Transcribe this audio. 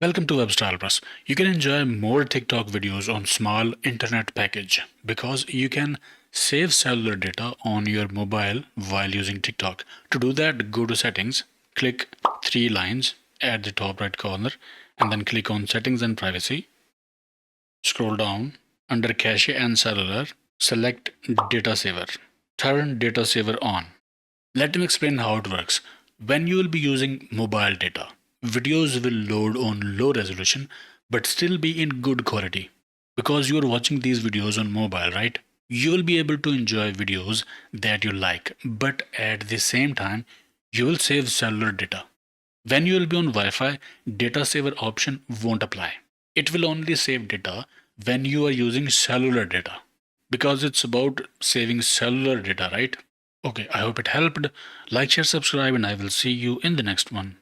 Welcome to Webstyle Plus. You can enjoy more TikTok videos on small internet package because you can save cellular data on your mobile while using TikTok. To do that, go to settings, click three lines at the top right corner, and then click on settings and privacy. Scroll down under cache and cellular, select data saver. Turn data saver on. Let me explain how it works. When you will be using mobile data, videos will load on low resolution but still be in good quality. Because you are watching these videos on mobile, right? You will be able to enjoy videos that you like, but at the same time, you will save cellular data. When you will be on Wi Fi, data saver option won't apply. It will only save data when you are using cellular data because it's about saving cellular data, right? Okay, I hope it helped. Like, share, subscribe, and I will see you in the next one.